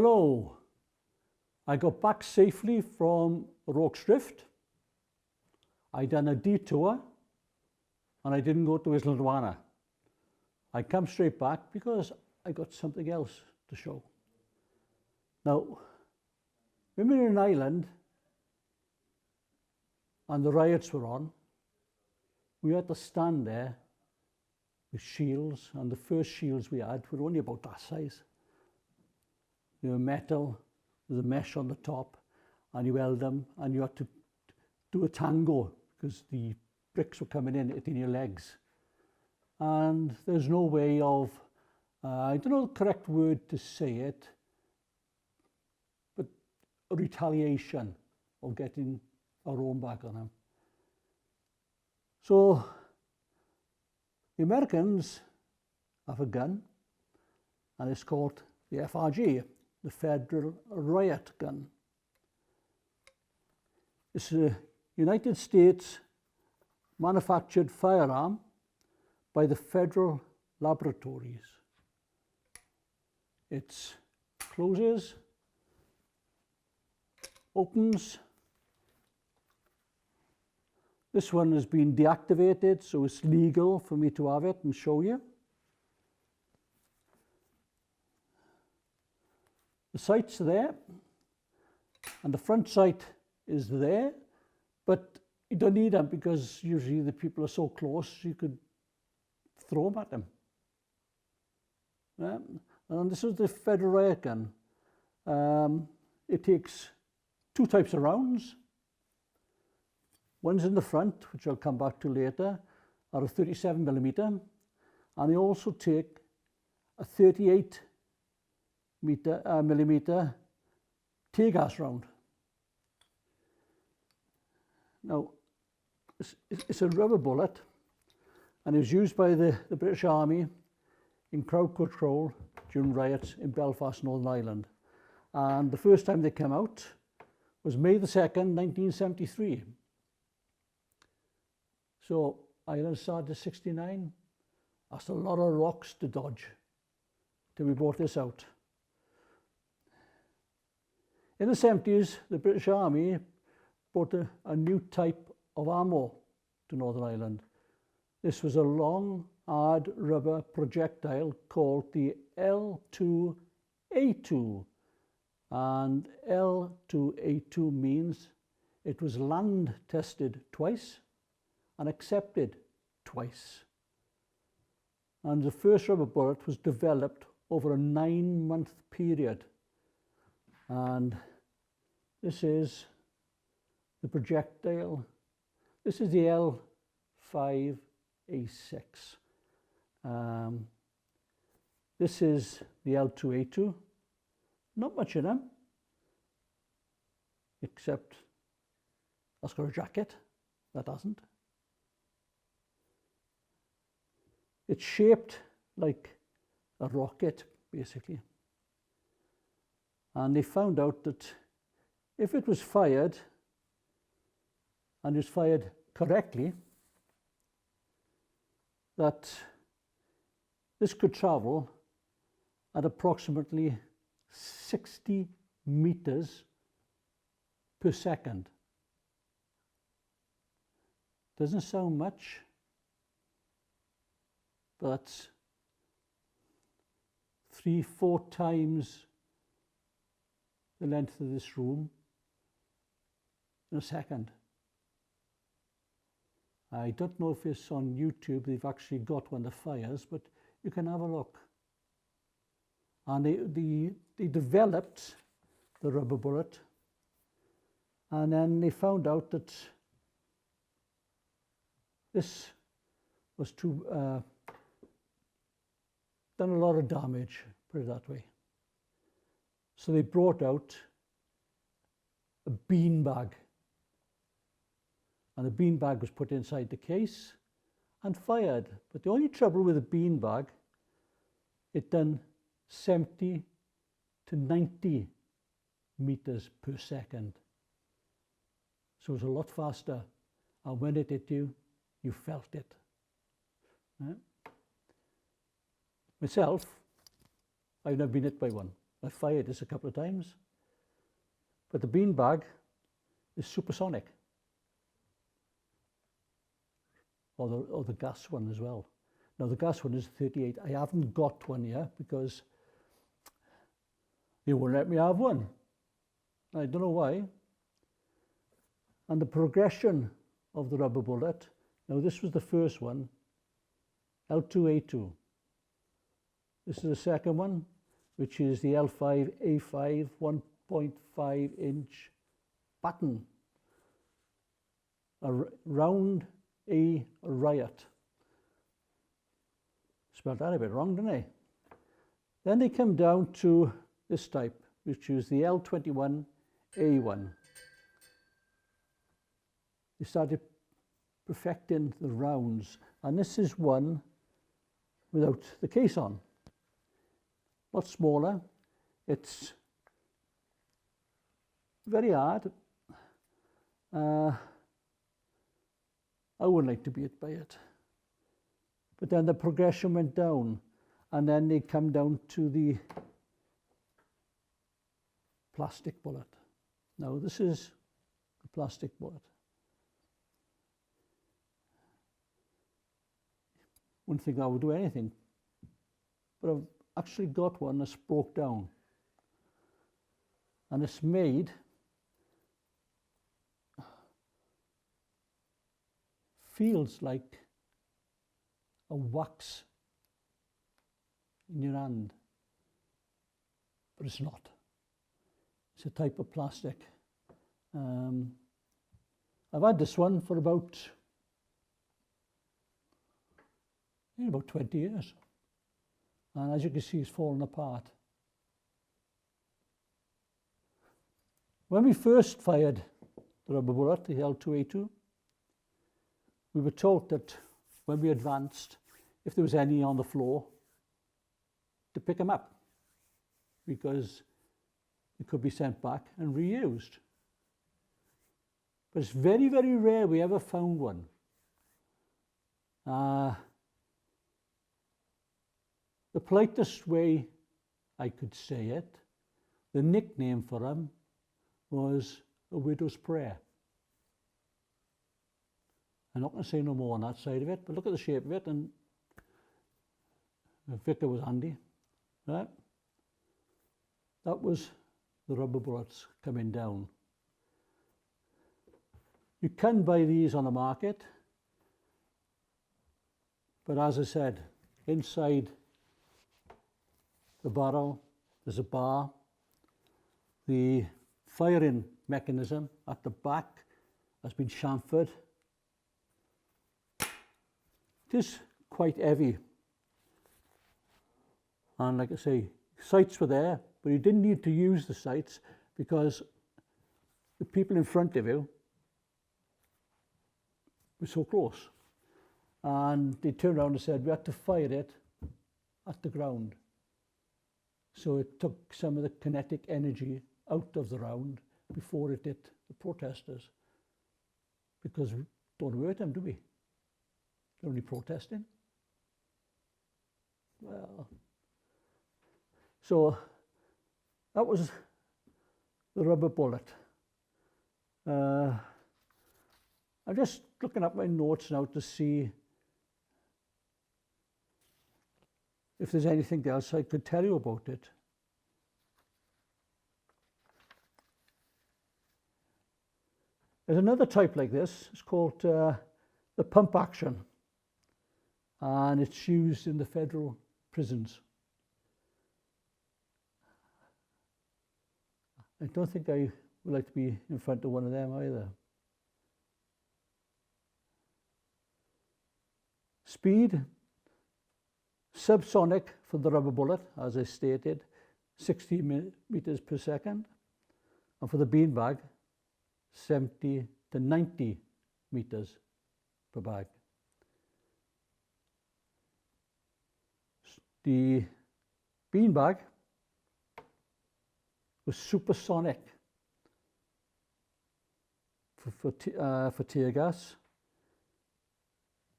hello. I got back safely from Rorke's Drift. I done a detour and I didn't go to Islandwana. I come straight back because I got something else to show. Now, when we were in Ireland and the riots were on, we had to stand there with shields, and the first shields we had were only about that size. They were metal with a mesh on the top, and you held them, and you had to do a tango because the bricks were coming in, hitting your legs. And there's no way of, I don't know the correct word to say it, but a retaliation of getting our own back on them. So the Americans have a gun, and it's called the FRG, the Federal Riot Gun. It's a United States manufactured firearm by the Federal Laboratories. It closes, opens. This one has been deactivated, so it's legal for me to have it and show you. The sight's there, and the front sight is there, but you don't need them because usually the people are so close you could throw them at them. Yeah. And this is the Federal Riot Gun. It takes two types of rounds. One's in the front, which I'll come back to later, are a 37mm, and they also take a 38mm tear gas round. Now, it's a rubber bullet, and it was used by the British Army in crowd control during riots in Belfast, Northern Ireland. And the first time they came out was May the 2nd, 1973. So Ireland started 69. That's a lot of rocks to dodge till we brought this out. In the 70s, the British Army brought a new type of ammo to Northern Ireland. This was a long, hard rubber projectile called the L2A2. And L2A2 means it was land tested twice and accepted twice. And the first rubber bullet was developed over a 9-month period. And this is the projectile. This is the L5A6. This is the L2A2. Not much in them, except that's got a jacket, that hasn't. It's shaped like a rocket, basically. And they found out that if it was fired, and it was fired correctly, that this could travel at approximately 60 meters per second. Doesn't sound much, but 3-4 times the length of this room in a second. I don't know if it's on YouTube, they've actually got one that fires, but you can have a look. And they developed the rubber bullet, and then they found out that this was too, done a lot of damage, put it that way. So they brought out a bean bag, and the bean bag was put inside the case and fired. But the only trouble with the bean bag, it done 70 to 90 meters per second. So it was a lot faster. And when it hit you, you felt it. Yeah? Myself, I've never been hit by one. I fired this a couple of times. But the beanbag is supersonic. Or the gas one as well. Now the gas one is 38. I haven't got one yet because they won't let me have one. I don't know why. And the progression of the rubber bullet, now this was the first one, L2A2. This is the second one, which is the L5A5 1.5 inch baton. A round A Riot. Spelled that a bit wrong, didn't I? Then they come down to this type, which is the L21A1. They started perfecting the rounds, and this is one without the case on. A lot smaller. It's very hard. I wouldn't like to be hit by it. But then the progression went down, and then they come down to the plastic bullet. Now this is the plastic bullet. Wouldn't think I would do anything, but I've actually got one that's broke down, and it's made feels like a wax in your hand, but it's not. It's a type of plastic. I've had this one for about 20 years, and as you can see, it's fallen apart. When we first fired the rubber bullet, the L2A2, we were told that when we advanced, if there was any on the floor, to pick them up, because it could be sent back and reused. But it's very, very rare we ever found one. The politest way I could say it, the nickname for them was a widow's prayer. I'm not going to say no more on that side of it, but look at the shape of it, and the vicar was handy, right? That was the rubber bullets coming down. You can buy these on the market, but as I said, inside the barrel there's a bar. The firing mechanism at the back has been chamfered. It is quite heavy, and like I say, sights were there, but you didn't need to use the sights because the people in front of you were so close, and they turned around and said we had to fire it at the ground, so it took some of the kinetic energy out of the round before it hit the protesters, because we don't hurt them, do we? They're only protesting. Well, so that was the rubber bullet. I'm just looking at my notes now to see if there's anything else I could tell you about it. There's another type like this. It's called the pump action, and it's used in the federal prisons. I don't think I would like to be in front of one of them either. Speed, subsonic for the rubber bullet, as I stated, 60 meters per second, and for the beanbag, 70 to 90 meters per bag. The beanbag was supersonic for tear gas,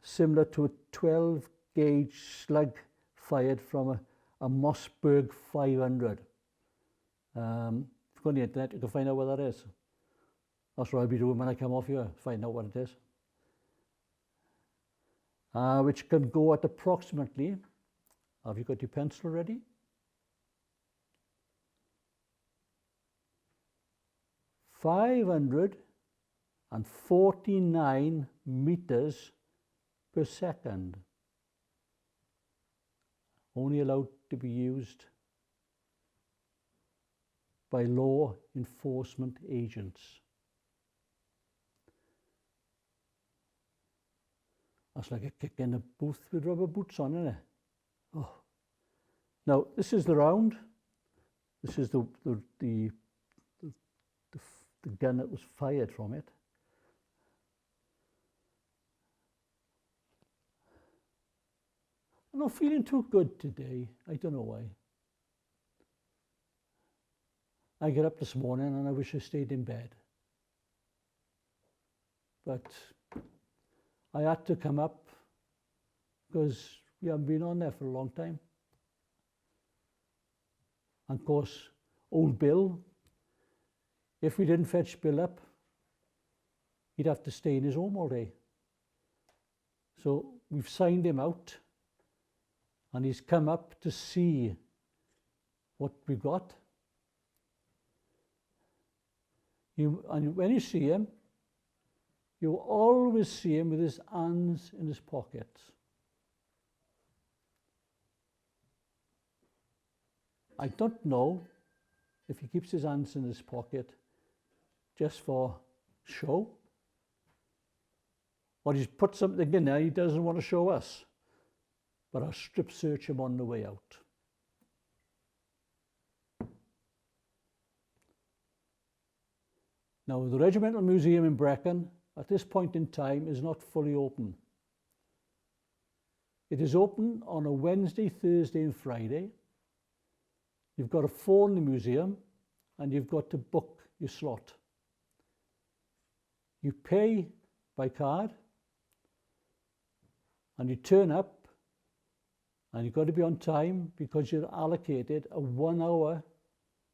similar to a 12-gauge slug fired from a Mossberg 500. If you go on the internet, you can find out what that is. That's what I'll be doing when I come off here, find out what it is. Which can go at approximately, have you got your pencil ready? 549 meters per second. Only allowed to be used by law enforcement agents. That's like a kick in the booth with rubber boots on, isn't it? Oh. Now, this is the round. This is the gun that was fired from it. I'm not feeling too good today. I don't know why. I get up this morning and I wish I stayed in bed. But I had to come up because we haven't been on there for a long time. And of course, old Bill, if we didn't fetch Bill up, he'd have to stay in his home all day. So we've signed him out and he's come up to see what we've got. And when you see him, you always see him with his hands in his pockets. I don't know if he keeps his hands in his pocket just for show, or he's put something in there he doesn't want to show us, but I'll strip search him on the way out. Now, the Regimental Museum in Brecon, at this point in time, is not fully open. It is open on a Wednesday, Thursday and Friday. You've got to phone the museum and you've got to book your slot. You pay by card and you turn up and you've got to be on time because you're allocated a 1 hour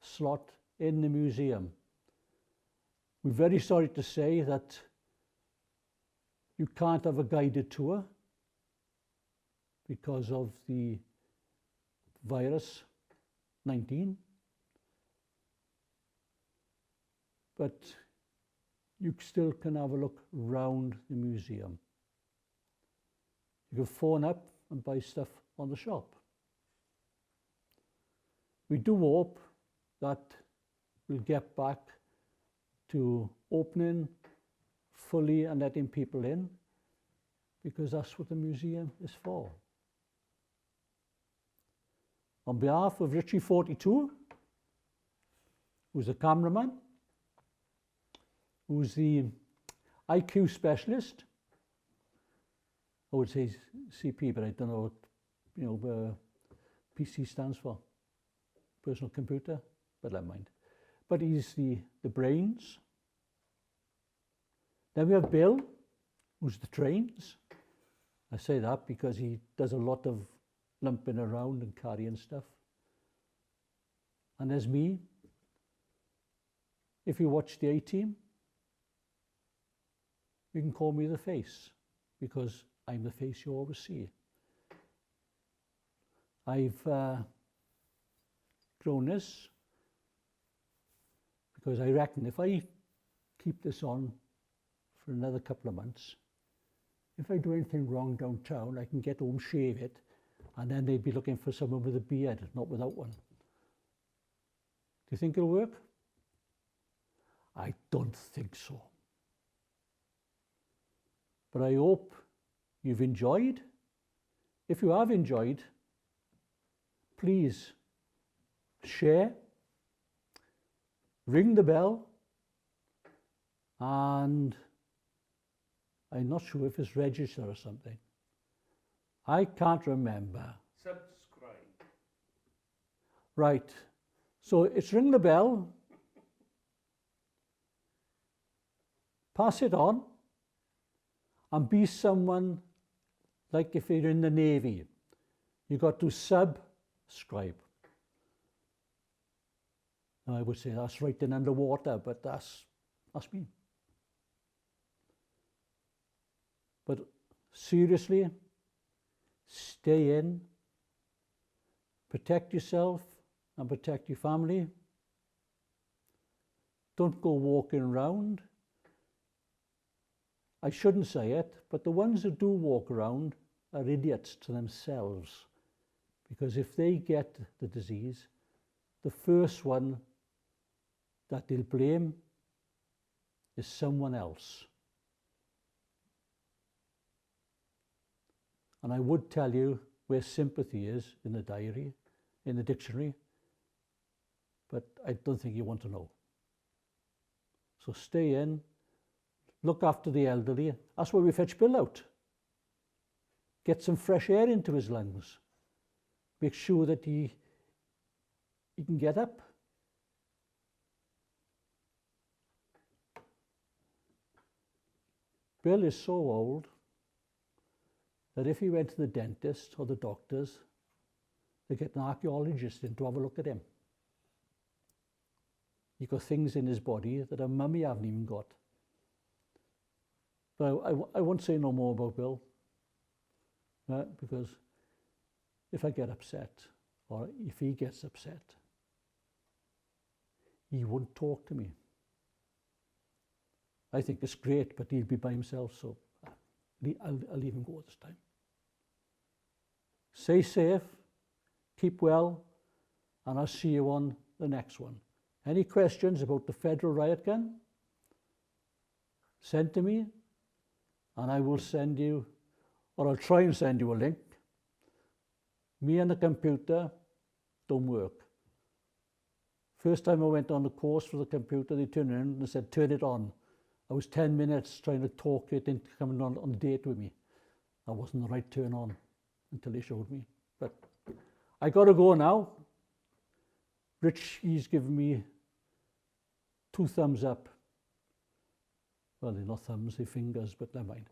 slot in the museum. We're very sorry to say that you can't have a guided tour because of the virus 19, but you still can have a look round the museum. You can phone up and buy stuff on the shop. We do hope that we'll get back to opening fully and letting people in, because that's what the museum is for. On behalf of Richie 42, who's a cameraman, who's the IQ specialist, I would say CP, but I don't know what PC stands for, personal computer, but never mind. But he's the brains. Then we have Bill, who's the trains. I say that because he does a lot of lumping around and carrying stuff. And there's me. If you watch the A-Team, you can call me the face, because I'm the face you always see. I've grown this because I reckon if I keep this on for another couple of months, if I do anything wrong downtown, I can get home, shave it, and then they'd be looking for someone with a beard, not without one. Do you think it'll work? I don't think so. But I hope you've enjoyed. If you have enjoyed, please share, ring the bell, and I'm not sure if it's registered or something. I can't remember. Subscribe. Right. So it's ring the bell, pass it on, and be someone like if you're in the Navy. You got to subscribe. I would say that's writing underwater, but that's me. But seriously, stay in, protect yourself and protect your family. Don't go walking around. I shouldn't say it, but the ones who do walk around are idiots to themselves. Because if they get the disease, the first one that they'll blame is someone else. And I would tell you where sympathy is in the diary, in the dictionary, but I don't think you want to know. So stay in, look after the elderly. That's why we fetch Bill out. Get some fresh air into his lungs. Make sure that he can get up. Bill is so old that if he went to the dentist or the doctors, they get an archaeologist in to have a look at him. He's got things in his body that a mummy haven't even got. But I won't say no more about Bill, because if I get upset, or if he gets upset, he won't talk to me. I think it's great, but he'll be by himself, so I'll leave him go this time. Stay safe, keep well, and I'll see you on the next one. Any questions about the federal riot gun? Send to me, and I will send you, or I'll try and send you a link. Me and the computer don't work. First time I went on the course for the computer, they turned around and said, turn it on. I was 10 minutes trying to talk it into coming on a date with me. That wasn't the right turn on until they showed me. But I got to go now. Rich, he's given me 2 thumbs up. Well, they're not thumbs, they're fingers, but never mind.